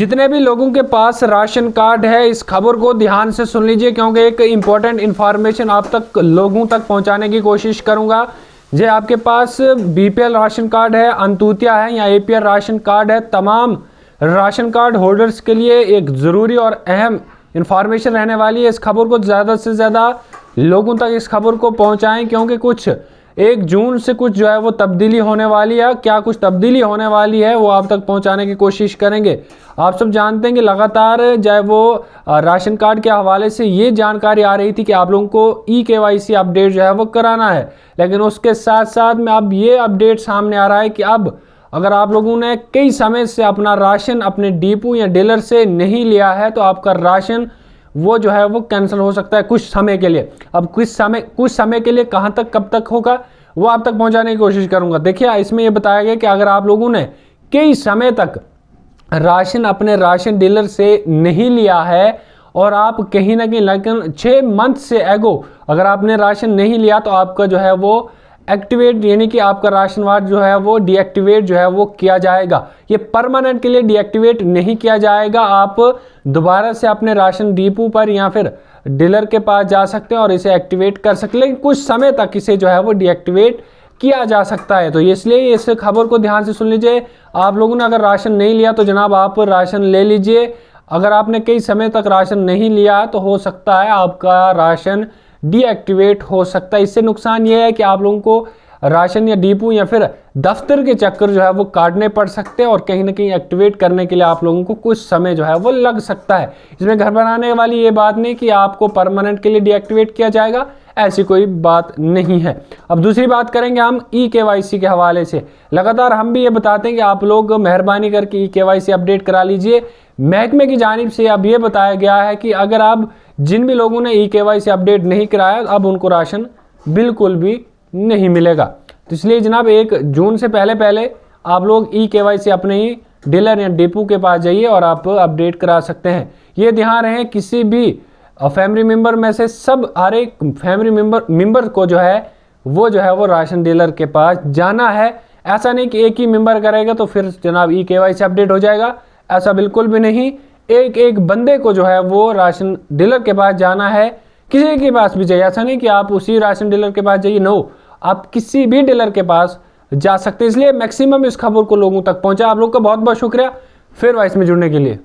जितने भी लोगों के पास राशन कार्ड है, इस खबर को ध्यान से सुन लीजिए, क्योंकि एक इम्पॉर्टेंट इन्फॉर्मेशन आप तक लोगों तक पहुंचाने की कोशिश करूंगा। जे आपके पास बीपीएल राशन कार्ड है, अंत्योदय है या एपीएल राशन कार्ड है, तमाम राशन कार्ड होल्डर्स के लिए एक ज़रूरी और अहम इन्फॉर्मेशन रहने वाली है। इस खबर को ज़्यादा से ज़्यादा लोगों तक इस खबर को पहुँचाएँ, क्योंकि कुछ 1 जून से कुछ जो है वो तब्दीली होने वाली है। क्या कुछ तब्दीली होने वाली है वो आप तक पहुंचाने की कोशिश करेंगे। आप सब जानते हैं कि लगातार जो है वो राशन कार्ड के हवाले से ये जानकारी आ रही थी कि आप लोगों को ई-केवाईसी अपडेट जो है वो कराना है, लेकिन उसके साथ साथ में अब ये अपडेट सामने आ रहा है कि अब अगर आप लोगों ने कई समय से अपना राशन अपने डिपो या डीलर से नहीं लिया है तो आपका राशन वो जो है वो कैंसिल हो सकता है कुछ समय के लिए। अब कुछ समय के लिए कहाँ तक कब तक होगा वो आप तक पहुंचाने की कोशिश करूंगा। देखिए, इसमें ये बताया गया कि अगर आप लोगों ने कई समय तक राशन अपने राशन डीलर से नहीं लिया है और आप कहीं ना कहीं लेकिन 6 मंथ से एगो अगर आपने राशन नहीं लिया तो आपका जो है वो एक्टिवेट यानी कि आपका राशन कार्ड जो है वो डीएक्टिवेट जो है वो किया जाएगा। ये परमानेंट के लिए डीएक्टिवेट नहीं किया जाएगा। आप दोबारा से अपने राशन डिपो पर या फिर डीलर के पास जा सकते हैं और इसे एक्टिवेट कर सकते हैं, लेकिन कुछ समय तक इसे जो है वो डीएक्टिवेट किया जा सकता है। तो इसलिए इस खबर को ध्यान से सुन लीजिए। आप लोगों ने अगर राशन नहीं लिया तो जनाब आप राशन ले लीजिए। अगर आपने कई समय तक राशन नहीं लिया तो हो सकता है आपका राशन डीएक्टिवेट हो सकता है। इससे नुकसान ये है कि आप लोगों को राशन या डिपो या फिर दफ्तर के चक्कर जो है वो काटने पड़ सकते हैं और कहीं ना कहीं एक्टिवेट करने के लिए आप लोगों को कुछ समय जो है वो लग सकता है। इसमें घर बनाने वाली ये बात नहीं कि आपको परमानेंट के लिए डीएक्टिवेट किया जाएगा, ऐसी कोई बात नहीं है। अब दूसरी बात करेंगे हम ई-केवाईसी के हवाले से। लगातार हम भी ये बताते हैं कि आप लोग मेहरबानी करके ई-केवाईसी अपडेट करा लीजिए। महकमे की जानिब से अब ये बताया गया है कि अगर आप जिन भी लोगों ने ई-केवाईसी अपडेट नहीं कराया अब उनको राशन बिल्कुल भी नहीं मिलेगा। तो इसलिए जनाब 1 जून से पहले आप लोग ई-केवाईसी अपने ही डीलर या डिपो के पास जाइए और आप अपडेट करा सकते हैं। ये ध्यान रहे किसी भी फैमिली मेम्बर में से सब हर एक फैमिली मेम्बर को जो है वो राशन डीलर के पास जाना है। ऐसा नहीं कि एक ही मेम्बर करेगा तो फिर जनाब ई-केवाईसी अपडेट हो जाएगा, ऐसा बिल्कुल भी नहीं। एक बंदे को जो है वो राशन डीलर के पास जाना है, किसी के पास भी जाइए। ऐसा नहीं कि आप उसी राशन डीलर के पास जाइए, नो, आप किसी भी डीलर के पास जा सकते हैं। इसलिए मैक्सिमम इस खबर को लोगों तक पहुंचा। आप लोग का बहुत बहुत शुक्रिया फिर वॉइस में जुड़ने के लिए।